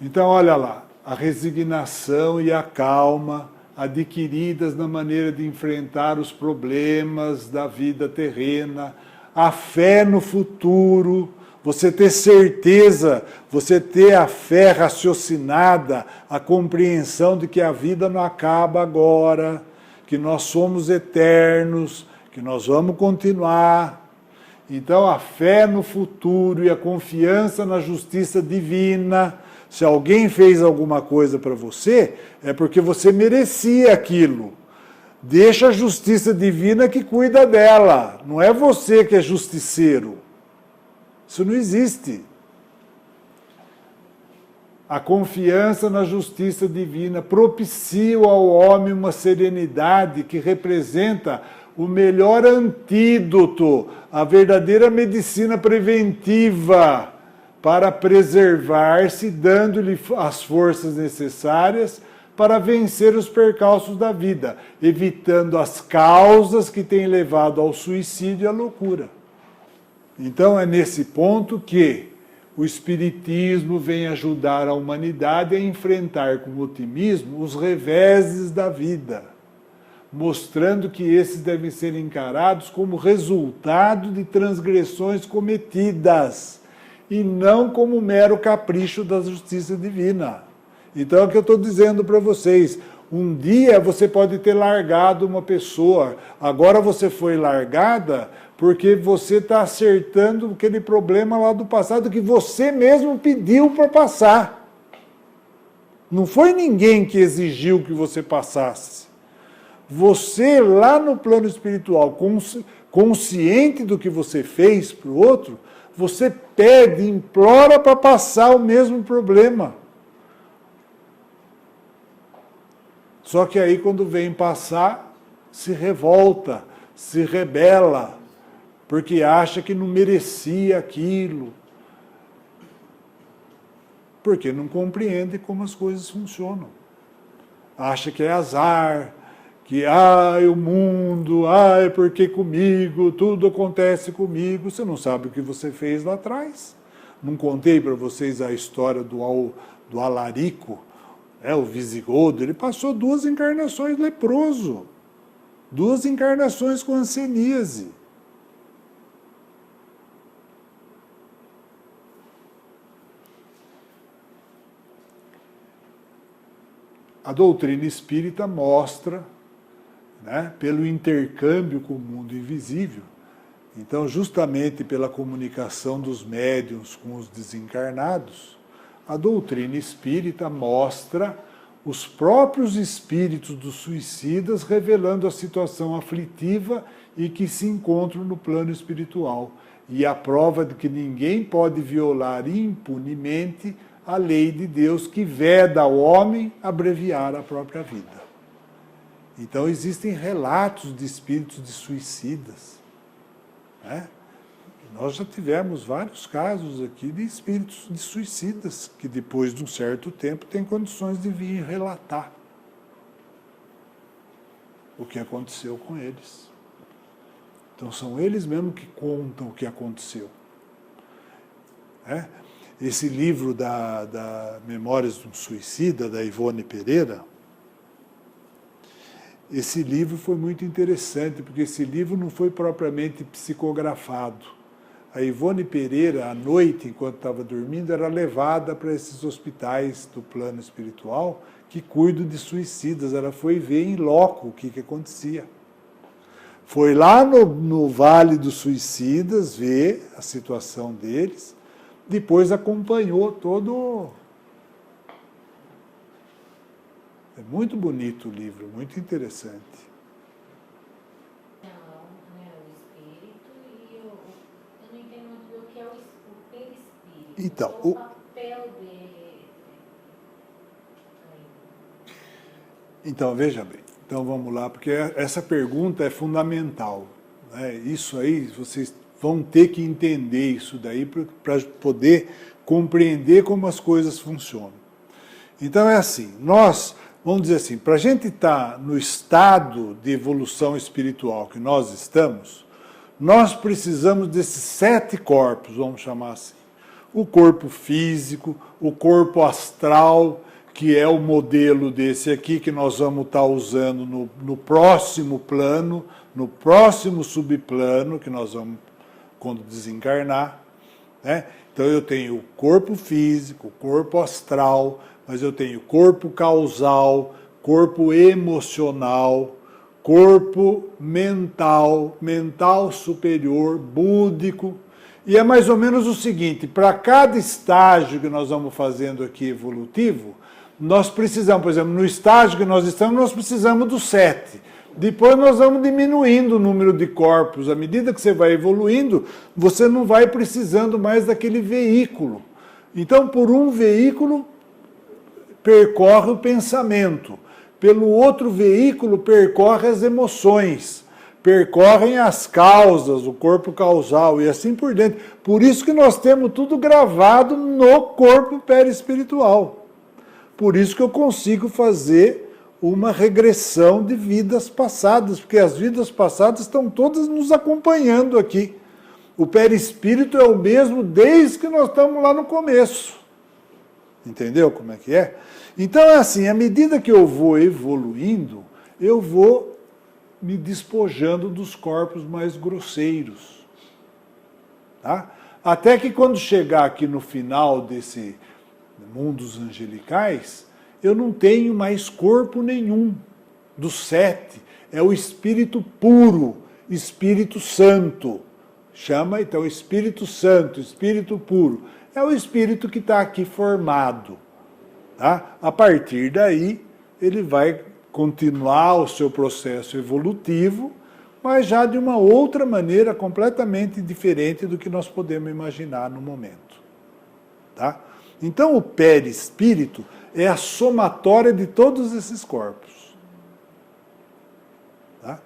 Então, olha lá, a resignação e a calma adquiridas na maneira de enfrentar os problemas da vida terrena, a fé no futuro, você ter certeza, você ter a fé raciocinada, a compreensão de que a vida não acaba agora, que nós somos eternos, que nós vamos continuar. Então, a fé no futuro e a confiança na justiça divina. Se alguém fez alguma coisa para você, é porque você merecia aquilo. Deixa a justiça divina que cuida dela. Não é você que é justiceiro. Isso não existe. A confiança na justiça divina propicia ao homem uma serenidade que representa o melhor antídoto, a verdadeira medicina preventiva para preservar-se, dando-lhe as forças necessárias para vencer os percalços da vida, evitando as causas que têm levado ao suicídio e à loucura. Então é nesse ponto que o Espiritismo vem ajudar a humanidade a enfrentar com otimismo os reveses da vida, mostrando que esses devem ser encarados como resultado de transgressões cometidas e não como mero capricho da justiça divina. Então é o que eu estou dizendo para vocês. Um dia você pode ter largado uma pessoa, agora você foi largada porque você está acertando aquele problema lá do passado que você mesmo pediu para passar. Não foi ninguém que exigiu que você passasse. Você, lá no plano espiritual, consciente do que você fez para o outro, você pede, implora para passar o mesmo problema. Só que aí, quando vem passar, se revolta, se rebela, porque acha que não merecia aquilo. Porque não compreende como as coisas funcionam. Acha que é azar, que o mundo, porque comigo, tudo acontece comigo. Você não sabe o que você fez lá atrás. Não contei para vocês a história do Alarico, o Visigodo. Ele passou 2 encarnações leproso, 2 encarnações com hanseníase. A doutrina espírita mostra, pelo intercâmbio com o mundo invisível, então justamente pela comunicação dos médiuns com os desencarnados, a doutrina espírita mostra os próprios espíritos dos suicidas revelando a situação aflitiva e que se encontram no plano espiritual, e a prova de que ninguém pode violar impunemente a lei de Deus que veda ao homem abreviar a própria vida. Então existem relatos de espíritos de suicidas. Nós já tivemos vários casos aqui de espíritos de suicidas que depois de um certo tempo têm condições de vir relatar o que aconteceu com eles. Então são eles mesmos que contam o que aconteceu. Esse livro da Memórias de um Suicida, da Ivone Pereira, esse livro foi muito interessante, porque esse livro não foi propriamente psicografado. A Ivone Pereira, à noite, enquanto estava dormindo, era levada para esses hospitais do plano espiritual que cuidam de suicidas. Ela foi ver em loco o que acontecia. Foi lá no Vale dos Suicidas ver a situação deles, depois acompanhou todo... É muito bonito o livro, muito interessante. Eu não entendo muito do que é o perispírito. Então, o papel dele. Então, veja bem. Então, vamos lá, porque essa pergunta é fundamental. Isso aí, vocês vão ter que entender isso daí para poder compreender como as coisas funcionam. Então, é assim, vamos dizer assim, para a gente estar no estado de evolução espiritual que nós estamos, nós precisamos desses 7 corpos, vamos chamar assim. o corpo físico, o corpo astral, que é o modelo desse aqui que nós vamos estar usando no próximo plano, no próximo subplano, que nós vamos, quando desencarnar, né? Então eu tenho o corpo físico, o corpo astral, mas eu tenho corpo causal, corpo emocional, corpo mental, mental superior, búdico. E é mais ou menos o seguinte, para cada estágio que nós vamos fazendo aqui evolutivo, nós precisamos, por exemplo, no estágio que nós estamos, nós precisamos do 7. Depois nós vamos diminuindo o número de corpos. À medida que você vai evoluindo, você não vai precisando mais daquele veículo. Então, por um veículo, percorre o pensamento. Pelo outro veículo, percorre as emoções. Percorrem as causas, o corpo causal e assim por diante. Por isso que nós temos tudo gravado no corpo perispiritual. Por isso que eu consigo fazer uma regressão de vidas passadas, porque as vidas passadas estão todas nos acompanhando aqui. O perispírito é o mesmo desde que nós estamos lá no começo. Entendeu como é que é? Então é assim, à medida que eu vou evoluindo, eu vou me despojando dos corpos mais grosseiros. Tá? Até que quando chegar aqui no final desse mundos angelicais, eu não tenho mais corpo nenhum. Dos 7, é o Espírito puro, Espírito Santo. Chama então Espírito Santo, Espírito puro. É o Espírito que está aqui formado. Tá? A partir daí, ele vai continuar o seu processo evolutivo, mas já de uma outra maneira completamente diferente do que nós podemos imaginar no momento. Tá? Então, o perispírito é a somatória de todos esses corpos. Tá?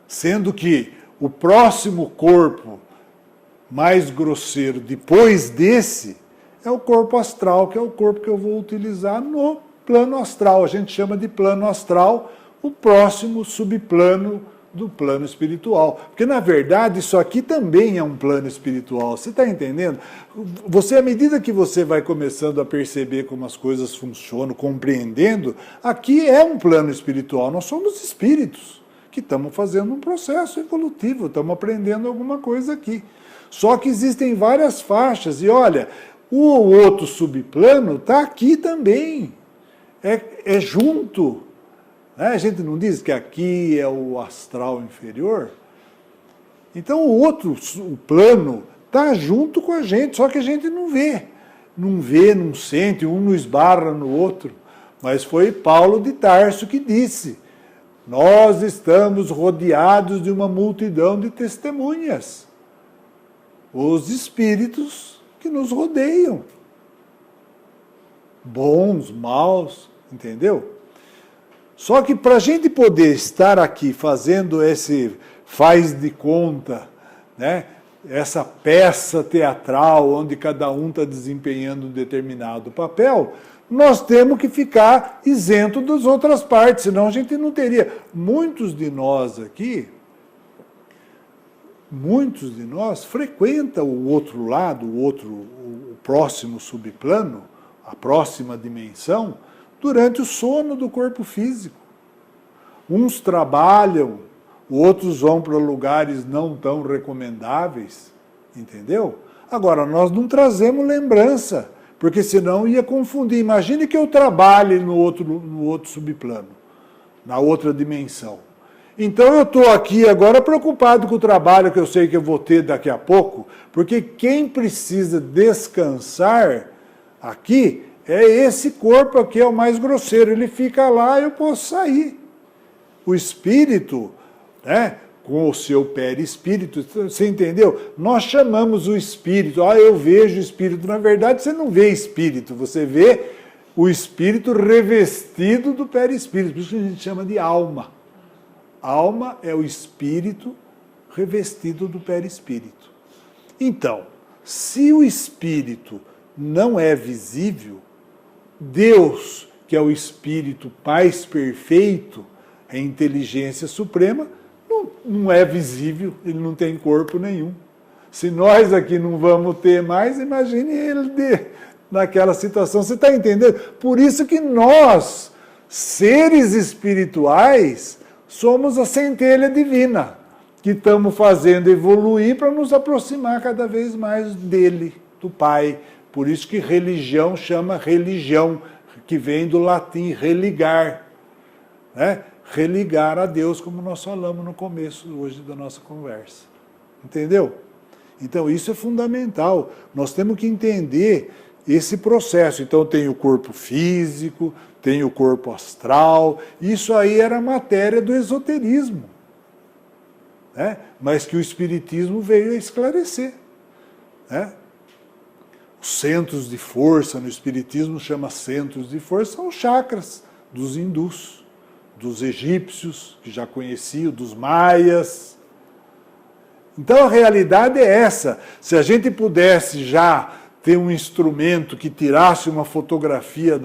Sendo que o próximo corpo mais grosseiro depois desse é o corpo astral, que é o corpo que eu vou utilizar no plano astral. A gente chama de plano astral o próximo subplano do plano espiritual. Porque, na verdade, isso aqui também é um plano espiritual. Você está entendendo? Você, à medida que você vai começando a perceber como as coisas funcionam, compreendendo, aqui é um plano espiritual. Nós somos espíritos que estamos fazendo um processo evolutivo, estamos aprendendo alguma coisa aqui. Só que existem várias faixas. E, olha, o outro subplano está aqui também. É junto. A gente não diz que aqui é o astral inferior? Então o plano está junto com a gente, só que a gente não vê. Não vê, não sente, um não esbarra no outro. Mas foi Paulo de Tarso que disse, nós estamos rodeados de uma multidão de testemunhas. Os espíritos que nos rodeiam. Bons, maus, entendeu? Só que para a gente poder estar aqui fazendo esse faz de conta, né, essa peça teatral onde cada um está desempenhando um determinado papel, nós temos que ficar isento das outras partes, senão a gente não teria. Muitos de nós frequentam o outro lado, o próximo subplano, a próxima dimensão, durante o sono do corpo físico. Uns trabalham, outros vão para lugares não tão recomendáveis, entendeu? Agora, nós não trazemos lembrança, porque senão ia confundir. Imagine que eu trabalhe no outro subplano, na outra dimensão. Então eu estou aqui agora preocupado com o trabalho que eu sei que eu vou ter daqui a pouco, porque quem precisa descansar aqui é esse corpo aqui, é o mais grosseiro. Ele fica lá e eu posso sair. O espírito, né, com o seu perispírito, você entendeu? Nós chamamos o espírito, eu vejo o espírito. Na verdade, você não vê espírito, você vê o espírito revestido do perispírito. Por isso que a gente chama de alma. Alma é o espírito revestido do perispírito. Então, se o espírito não é visível, Deus, que é o Espírito mais perfeito, a inteligência suprema, não é visível, ele não tem corpo nenhum. Se nós aqui não vamos ter mais, imagine ele naquela situação. Você está entendendo? Por isso que nós, seres espirituais, somos a centelha divina, que estamos fazendo evoluir para nos aproximar cada vez mais dele, do Pai. Por isso que religião chama religião, que vem do latim religar, né? Religar a Deus, como nós falamos no começo hoje da nossa conversa. Entendeu? Então isso é fundamental. Nós temos que entender esse processo. Então tem o corpo físico, tem o corpo astral. Isso aí era matéria do esoterismo, né? Mas que o Espiritismo veio a esclarecer, né? Os centros de força no Espiritismo chama centros de força, são os chakras dos hindus, dos egípcios, que já conheciam, dos maias. Então a realidade é essa. Se a gente pudesse já ter um instrumento que tirasse uma fotografia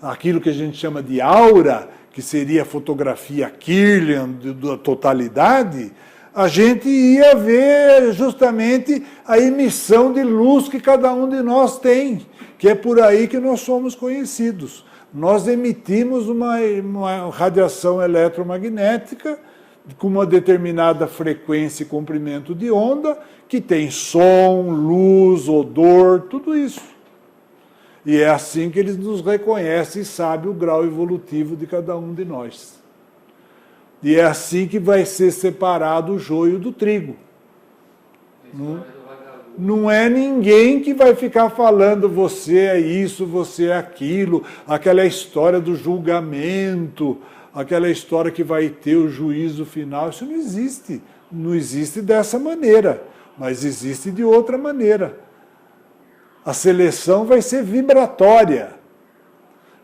aquilo que a gente chama de aura, que seria a fotografia Kirlian da totalidade, a gente ia ver justamente a emissão de luz que cada um de nós tem, que é por aí que nós somos conhecidos. Nós emitimos uma radiação eletromagnética com uma determinada frequência e comprimento de onda, que tem som, luz, odor, tudo isso. E é assim que eles nos reconhecem e sabem o grau evolutivo de cada um de nós. E é assim que vai ser separado o joio do trigo. Não é ninguém que vai ficar falando você é isso, você é aquilo, aquela história do julgamento, aquela história que vai ter o juízo final. Isso não existe. Não existe dessa maneira, mas existe de outra maneira. A seleção vai ser vibratória.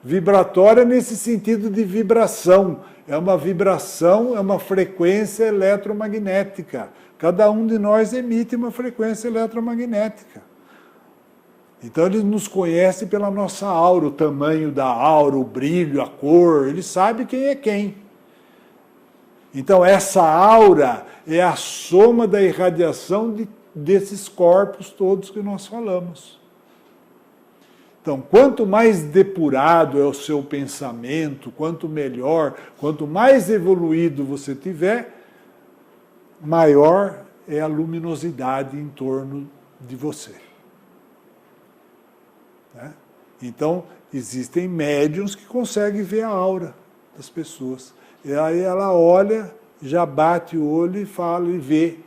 Vibratória nesse sentido de vibração. É uma vibração, é uma frequência eletromagnética. Cada um de nós emite uma frequência eletromagnética. Então ele nos conhece pela nossa aura, o tamanho da aura, o brilho, a cor, ele sabe quem é quem. Então essa aura é a soma da irradiação desses corpos todos que nós falamos. Então, quanto mais depurado é o seu pensamento, quanto melhor, quanto mais evoluído você tiver, maior é a luminosidade em torno de você. Né? Então, existem médiuns que conseguem ver a aura das pessoas. E aí ela olha, já bate o olho e fala e vê.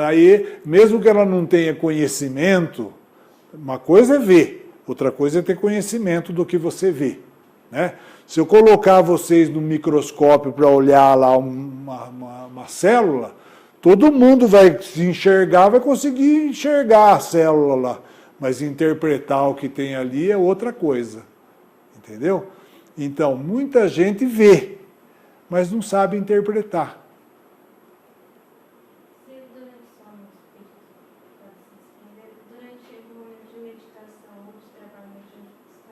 Aí, mesmo que ela não tenha conhecimento, uma coisa é ver. Outra coisa é ter conhecimento do que você vê. Né? Se eu colocar vocês no microscópio para olhar lá uma célula, todo mundo vai se enxergar, vai conseguir enxergar a célula lá. Mas interpretar o que tem ali é outra coisa. Entendeu? Então, muita gente vê, mas não sabe interpretar.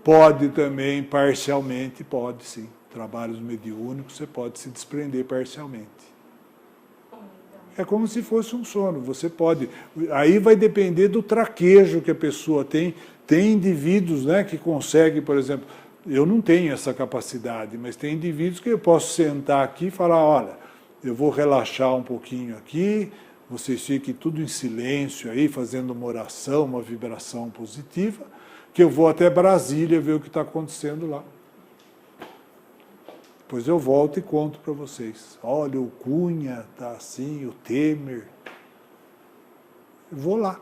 Pode também, parcialmente, pode sim. Trabalhos mediúnicos, você pode se desprender parcialmente. É como se fosse um sono, você pode... Aí vai depender do traquejo que a pessoa tem. Tem indivíduos, né, que conseguem, por exemplo... Eu não tenho essa capacidade, mas tem indivíduos que eu posso sentar aqui e falar, olha, eu vou relaxar um pouquinho aqui, vocês fiquem tudo em silêncio aí, fazendo uma oração, uma vibração positiva, que eu vou até Brasília ver o que está acontecendo lá. Depois eu volto e conto para vocês. Olha, o Cunha está assim, o Temer. Eu vou lá.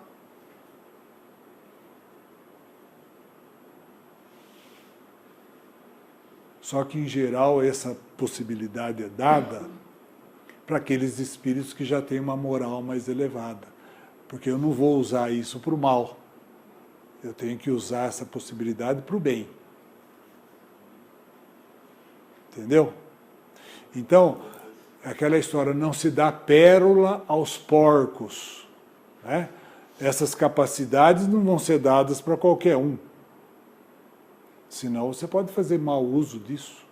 Só que, em geral, essa possibilidade é dada para aqueles espíritos que já têm uma moral mais elevada. Porque eu não vou usar isso para o mal. Eu tenho que usar essa possibilidade para o bem. Entendeu? Então, aquela história, não se dá pérola aos porcos. Né? Essas capacidades não vão ser dadas para qualquer um. Senão você pode fazer mau uso disso.